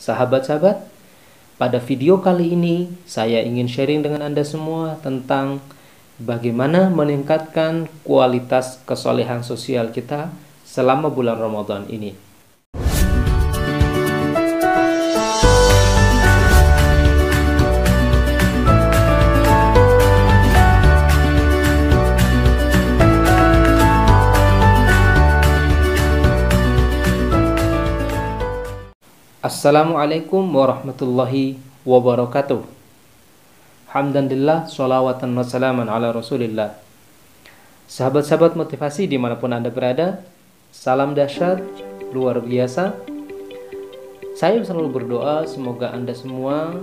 Sahabat-sahabat, pada video kali ini saya ingin sharing dengan Anda semua tentang bagaimana meningkatkan kualitas kesolehan sosial kita selama bulan Ramadan ini. Assalamualaikum warahmatullahi wabarakatuh. Hamdanillah, sholawatan wassalaman ala rasulillah. Sahabat-sahabat motivasi dimanapun Anda berada, salam dahsyat, luar biasa. Saya selalu berdoa semoga Anda semua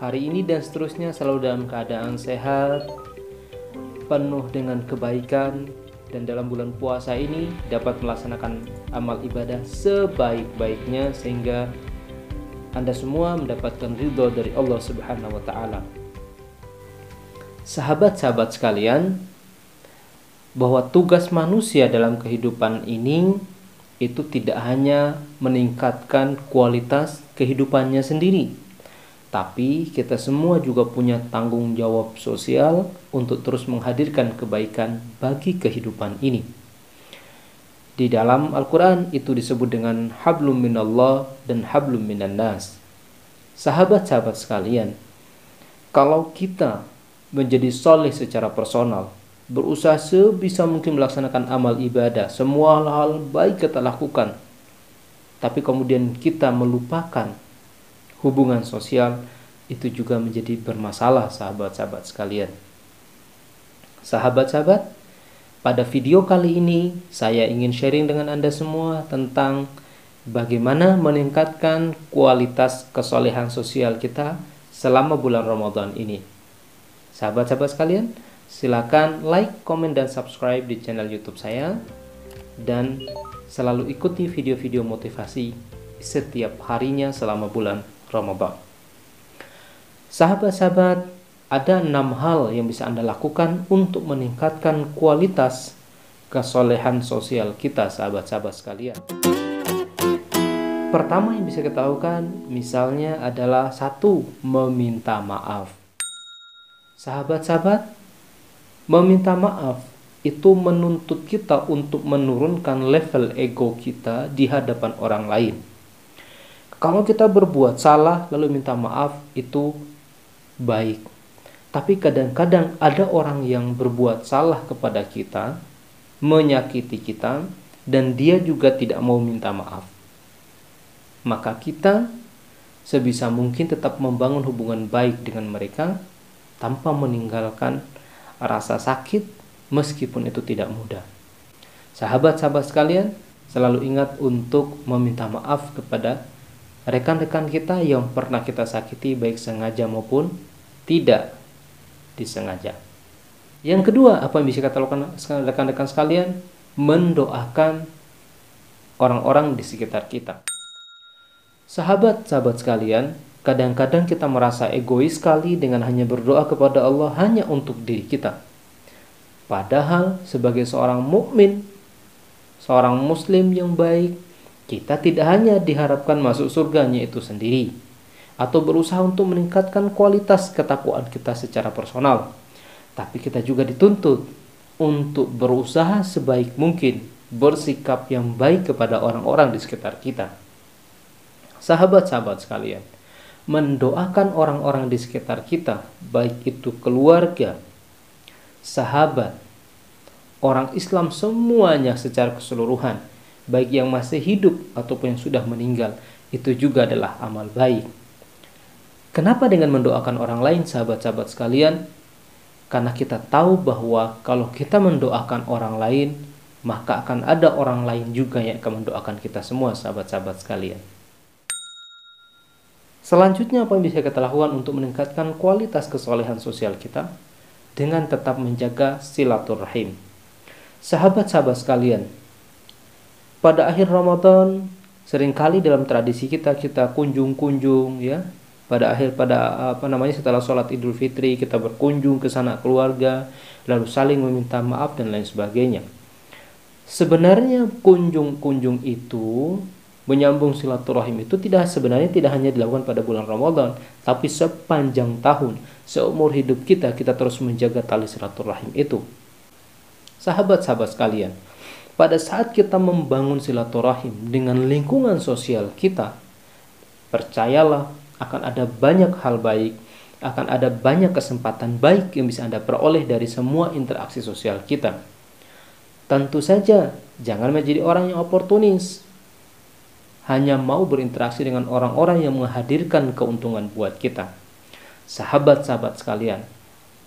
hari ini dan seterusnya selalu dalam keadaan sehat, penuh dengan kebaikan, dan dalam bulan puasa ini dapat melaksanakan amal ibadah sebaik-baiknya sehingga Anda semua mendapatkan ridho dari Allah Subhanahu wa taala. Sahabat-sahabat sekalian, bahwa tugas manusia dalam kehidupan ini itu tidak hanya meningkatkan kualitas kehidupannya sendiri, tapi kita semua juga punya tanggung jawab sosial untuk terus menghadirkan kebaikan bagi kehidupan ini. Di dalam Al-Quran itu disebut dengan hablum minallah dan hablum minan nas. Sahabat-sahabat sekalian, kalau kita menjadi soleh secara personal, berusaha sebisa mungkin melaksanakan amal ibadah, semua hal baik kita lakukan, tapi kemudian kita melupakan hubungan sosial, itu juga menjadi bermasalah sahabat-sahabat sekalian. Sahabat-sahabat, pada video kali ini saya ingin sharing dengan Anda semua tentang bagaimana meningkatkan kualitas kesolehan sosial kita selama bulan Ramadan ini. Sahabat-sahabat sekalian, silakan like, komen, dan subscribe di channel YouTube saya, dan selalu ikuti video-video motivasi setiap harinya selama bulan Ramadan. Sahabat-sahabat, ada 6 hal yang bisa Anda lakukan untuk meningkatkan kualitas kesolehan sosial kita, sahabat-sahabat sekalian. Pertama yang bisa kita lakukan misalnya adalah 1, meminta maaf. Sahabat-sahabat, meminta maaf itu menuntut kita untuk menurunkan level ego kita di hadapan orang lain. Kalau kita berbuat salah lalu minta maaf itu baik. Tapi kadang-kadang ada orang yang berbuat salah kepada kita, menyakiti kita, dan dia juga tidak mau minta maaf. Maka kita sebisa mungkin tetap membangun hubungan baik dengan mereka tanpa meninggalkan rasa sakit meskipun itu tidak mudah. Sahabat-sahabat sekalian, selalu ingat untuk meminta maaf kepada rekan-rekan kita yang pernah kita sakiti baik sengaja maupun tidak disengaja. Yang kedua, apa yang bisa kita lakukan rekan-rekan sekalian? Mendoakan orang-orang di sekitar kita. Sahabat-sahabat sekalian, kadang-kadang kita merasa egois sekali dengan hanya berdoa kepada Allah hanya untuk diri kita. Padahal sebagai seorang mukmin, seorang muslim yang baik, kita tidak hanya diharapkan masuk surganya itu sendiri, atau berusaha untuk meningkatkan kualitas ketakwaan kita secara personal, tapi kita juga dituntut untuk berusaha sebaik mungkin bersikap yang baik kepada orang-orang di sekitar kita. Sahabat-sahabat sekalian, mendoakan orang-orang di sekitar kita, baik itu keluarga, sahabat, orang Islam semuanya secara keseluruhan, baik yang masih hidup ataupun yang sudah meninggal, itu juga adalah amal baik. Kenapa dengan mendoakan orang lain, sahabat-sahabat sekalian? Karena kita tahu bahwa kalau kita mendoakan orang lain, maka akan ada orang lain juga yang akan mendoakan kita semua, sahabat-sahabat sekalian. Selanjutnya, apa yang bisa kita lakukan untuk meningkatkan kualitas kesolehan sosial kita? Dengan tetap menjaga silaturahim. Sahabat-sahabat sekalian, pada akhir Ramadan seringkali dalam tradisi kita kunjung-kunjung, ya. Setelah sholat Idul Fitri kita berkunjung ke sanak keluarga, lalu saling meminta maaf dan lain sebagainya. Sebenarnya kunjung-kunjung itu Menyambung silaturahim itu sebenarnya tidak hanya dilakukan pada bulan Ramadan, tapi sepanjang tahun, seumur hidup kita terus menjaga tali silaturahim itu. Sahabat-sahabat sekalian, pada saat kita membangun silaturahim dengan lingkungan sosial kita, percayalah akan ada banyak hal baik, akan ada banyak kesempatan baik yang bisa Anda peroleh dari semua interaksi sosial kita. Tentu saja, jangan menjadi orang yang oportunis, hanya mau berinteraksi dengan orang-orang yang menghadirkan keuntungan buat kita. Sahabat-sahabat sekalian,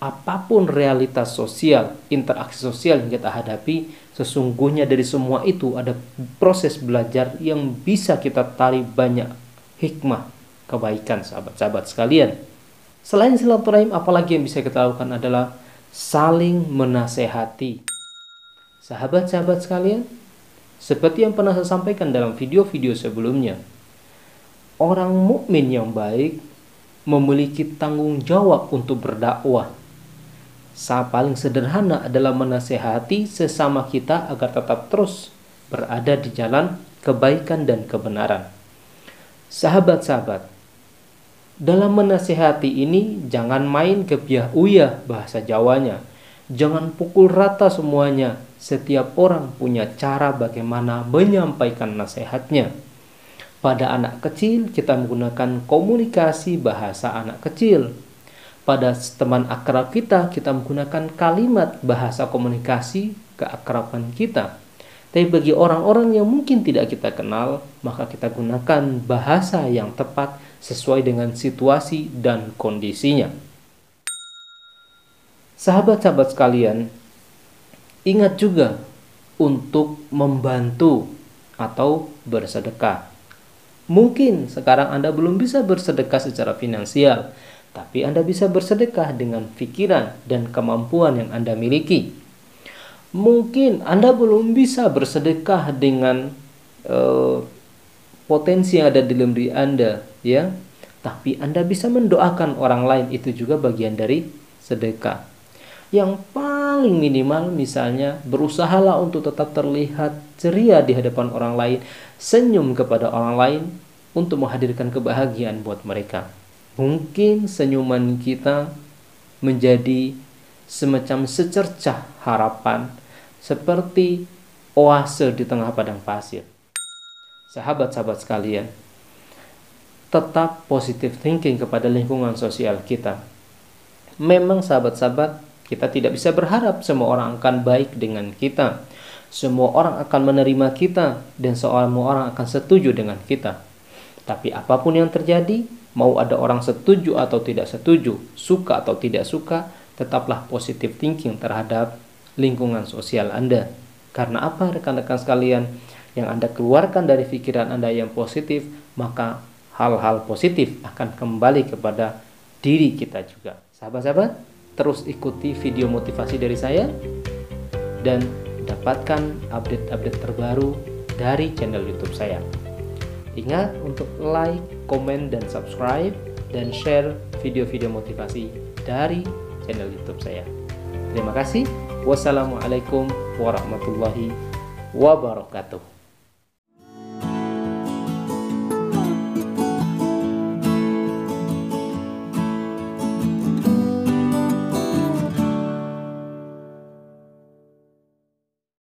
apapun realitas sosial, interaksi sosial yang kita hadapi, sesungguhnya dari semua itu ada proses belajar yang bisa kita tarik banyak hikmah kebaikan, sahabat-sahabat sekalian. Selain silaturahim, apalagi yang bisa kita lakukan adalah saling menasehati. Sahabat-sahabat sekalian, seperti yang pernah saya sampaikan dalam video-video sebelumnya, orang mukmin yang baik memiliki tanggung jawab untuk berdakwah. Paling sederhana adalah menasehati sesama kita agar tetap terus berada di jalan kebaikan dan kebenaran. Sahabat-sahabat, dalam menasehati ini jangan main kebiah-uyah bahasa Jawanya. Jangan pukul rata semuanya. Setiap orang punya cara bagaimana menyampaikan nasihatnya. Pada anak kecil kita menggunakan komunikasi bahasa anak kecil. Pada teman akrab kita menggunakan kalimat bahasa komunikasi keakraban kita. Tapi bagi orang-orang yang mungkin tidak kita kenal, maka kita gunakan bahasa yang tepat sesuai dengan situasi dan kondisinya. Sahabat-sahabat sekalian, ingat juga untuk membantu atau bersedekah. Mungkin sekarang Anda belum bisa bersedekah secara finansial, tapi Anda bisa bersedekah dengan pikiran dan kemampuan yang Anda miliki. Mungkin Anda belum bisa bersedekah dengan potensi yang ada di dalam diri Anda, ya. Tapi Anda bisa mendoakan orang lain, itu juga bagian dari sedekah. Yang paling minimal misalnya berusahalah untuk tetap terlihat ceria di hadapan orang lain, senyum kepada orang lain untuk menghadirkan kebahagiaan buat mereka. Mungkin senyuman kita menjadi semacam secercah harapan, seperti oase di tengah padang pasir. Sahabat-sahabat sekalian, tetap positive thinking kepada lingkungan sosial kita. Memang sahabat-sahabat, kita tidak bisa berharap semua orang akan baik dengan kita. Semua orang akan menerima kita dan semua orang akan setuju dengan kita. Tapi apapun yang terjadi, mau ada orang setuju atau tidak setuju, suka atau tidak suka, tetaplah positive thinking terhadap lingkungan sosial Anda. Karena apa, rekan-rekan sekalian? Yang Anda keluarkan dari pikiran Anda yang positif, maka hal-hal positif akan kembali kepada diri kita juga. Sahabat-sahabat, terus ikuti video motivasi dari saya dan dapatkan update-update terbaru dari channel YouTube saya. Ingat untuk like, komen, dan subscribe, dan share video-video motivasi dari channel YouTube saya. Terima kasih. Wassalamualaikum warahmatullahi wabarakatuh.